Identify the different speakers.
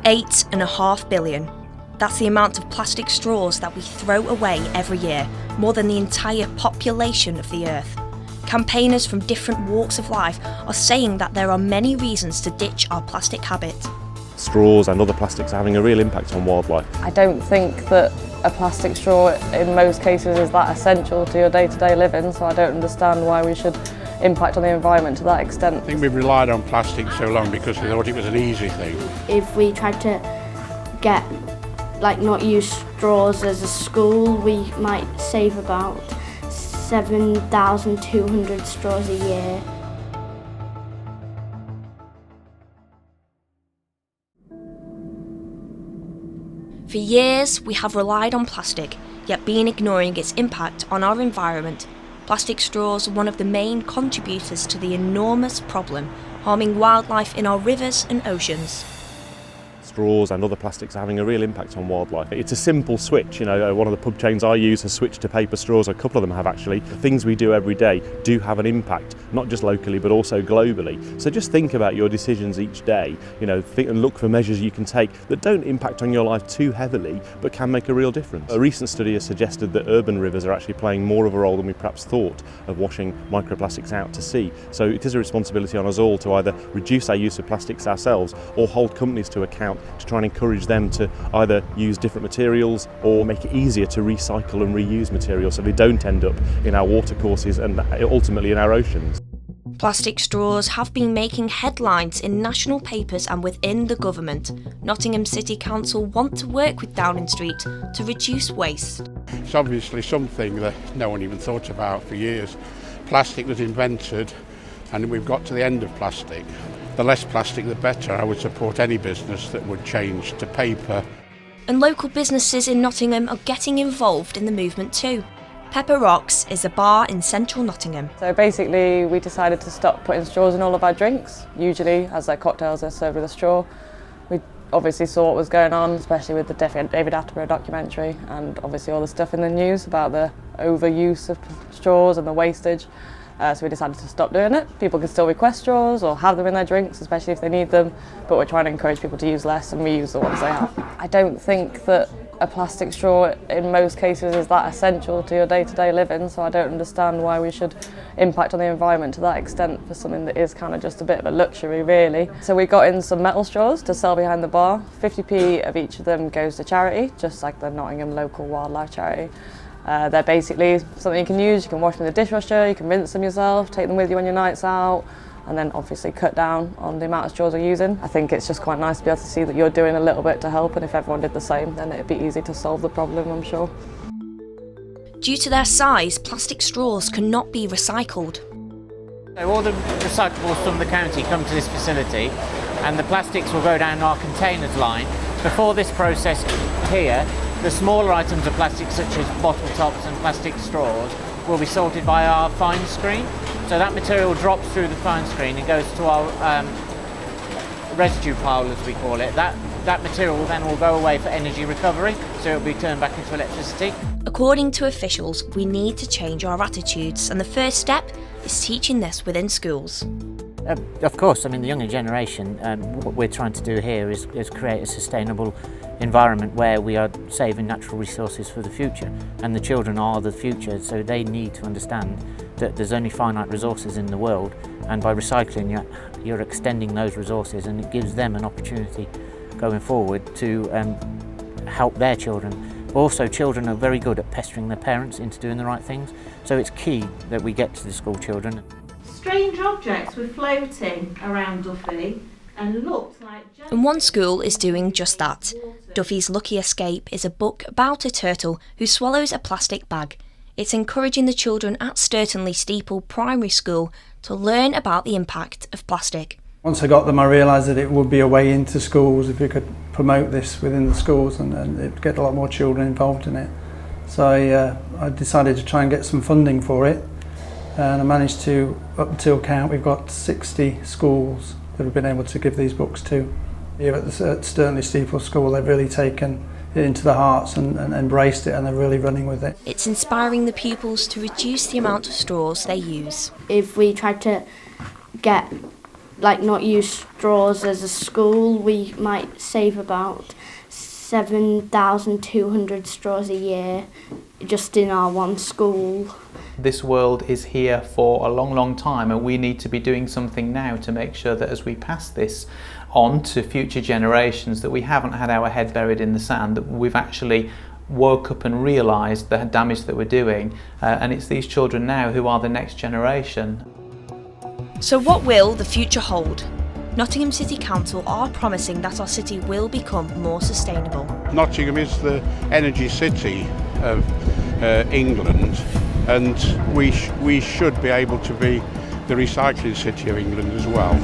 Speaker 1: 8.5 billion. That's the amount of plastic straws that we throw away every year, more than the entire population of the Earth. Campaigners from different walks of life are saying that there are many reasons to ditch our plastic habit.
Speaker 2: Straws and other plastics are having a real impact on wildlife.
Speaker 3: I don't think that a plastic straw in most cases is that essential to your day-to-day living, so I don't understand why we should impact on the environment to that extent.
Speaker 4: I think we've relied on plastic so long because we thought it was an easy thing.
Speaker 5: If we tried to not use straws as a school, we might save about 7,200 straws a year.
Speaker 1: For years, we have relied on plastic, yet been ignoring its impact on our environment. Plastic straws are one of the main contributors to the enormous problem, harming wildlife in our rivers and oceans.
Speaker 2: Straws and other plastics are having a real impact on wildlife. It's a simple switch. One of the pub chains I use has switched to paper straws. A couple of them have actually. The things we do every day do have an impact, not just locally but also globally. So just think about your decisions each day. Think and look for measures you can take that don't impact on your life too heavily but can make a real difference. A recent study has suggested that urban rivers are actually playing more of a role than we perhaps thought of washing microplastics out to sea. So it is a responsibility on us all to either reduce our use of plastics ourselves or hold companies to account to try and encourage them to either use different materials or make it easier to recycle and reuse materials so they don't end up in our watercourses and ultimately in our oceans.
Speaker 1: Plastic straws have been making headlines in national papers and within the government. Nottingham City Council want to work with Downing Street to reduce waste.
Speaker 4: It's obviously something that no one even thought about for years. Plastic was invented and we've got to the end of plastic. The less plastic the better. I would support any business that would change to paper.
Speaker 1: And local businesses in Nottingham are getting involved in the movement too. Pepper Rocks is a bar in central Nottingham.
Speaker 3: So basically we decided to stop putting straws in all of our drinks. Usually as their cocktails they're served with a straw. We obviously saw what was going on, especially with the David Attenborough documentary and obviously all the stuff in the news about the overuse of straws and the wastage. So we decided to stop doing it. People can still request straws or have them in their drinks, especially if they need them, but we're trying to encourage people to use less and reuse the ones they have. I don't think that a plastic straw in most cases is that essential to your day-to-day living, so I don't understand why we should impact on the environment to that extent for something that is kind of just a bit of a luxury really. So we got in some metal straws to sell behind the bar. 50p of each of them goes to charity, just like the Nottingham local wildlife charity. They're basically something you can use. You can wash them in the dishwasher, you can rinse them yourself, take them with you on your nights out, and then obviously cut down on the amount of straws you're using. I think it's just quite nice to be able to see that you're doing a little bit to help, and if everyone did the same then it'd be easy to solve the problem, I'm sure.
Speaker 1: Due to their size, plastic straws cannot be recycled.
Speaker 6: So all the recyclables from the county come to this facility and the plastics will go down our containers line. Before this process here, the smaller items of plastic such as bottle tops and plastic straws will be sorted by our fine screen. So that material drops through the fine screen and goes to our residue pile, as we call it. That material then will go away for energy recovery, so it will be turned back into electricity.
Speaker 1: According to officials, we need to change our attitudes, and the first step is teaching this within schools.
Speaker 6: Of course, the younger generation, what we're trying to do here is create a sustainable environment where we are saving natural resources for the future, and the children are the future, so they need to understand that there's only finite resources in the world, and by recycling you're extending those resources, and it gives them an opportunity going forward to help their children. Also, children are very good at pestering their parents into doing the right things, so it's key that we get to the school children.
Speaker 7: Strange objects were floating around Duffy and looked like...
Speaker 1: And one school is doing just that. Duffy's Lucky Escape is a book about a turtle who swallows a plastic bag. It's encouraging the children at Sturtonley Steeple Primary School to learn about the impact of plastic.
Speaker 8: Once I got them, I realised that it would be a way into schools if we could promote this within the schools, and it'd get a lot more children involved in it. So I decided to try and get some funding for it, and I managed to, up until count, we've got 60 schools that have been able to give these books to. Here at Sturtonley Steeple School, they've really taken it into their hearts and embraced it, and they're really running with it.
Speaker 1: It's inspiring the pupils to reduce the amount of straws they use.
Speaker 5: If we tried to like not use straws as a school, we might save about 7,200 straws a year just in our one school.
Speaker 9: This world is here for a long, long time, and we need to be doing something now to make sure that as we pass this on to future generations, that we haven't had our head buried in the sand, that we've actually woke up and realised the damage that we're doing, and it's these children now who are the next generation.
Speaker 1: So what will the future hold? Nottingham City Council are promising that our city will become more sustainable.
Speaker 4: Nottingham is the energy city of England, and we should be able to be the recycling city of England as well.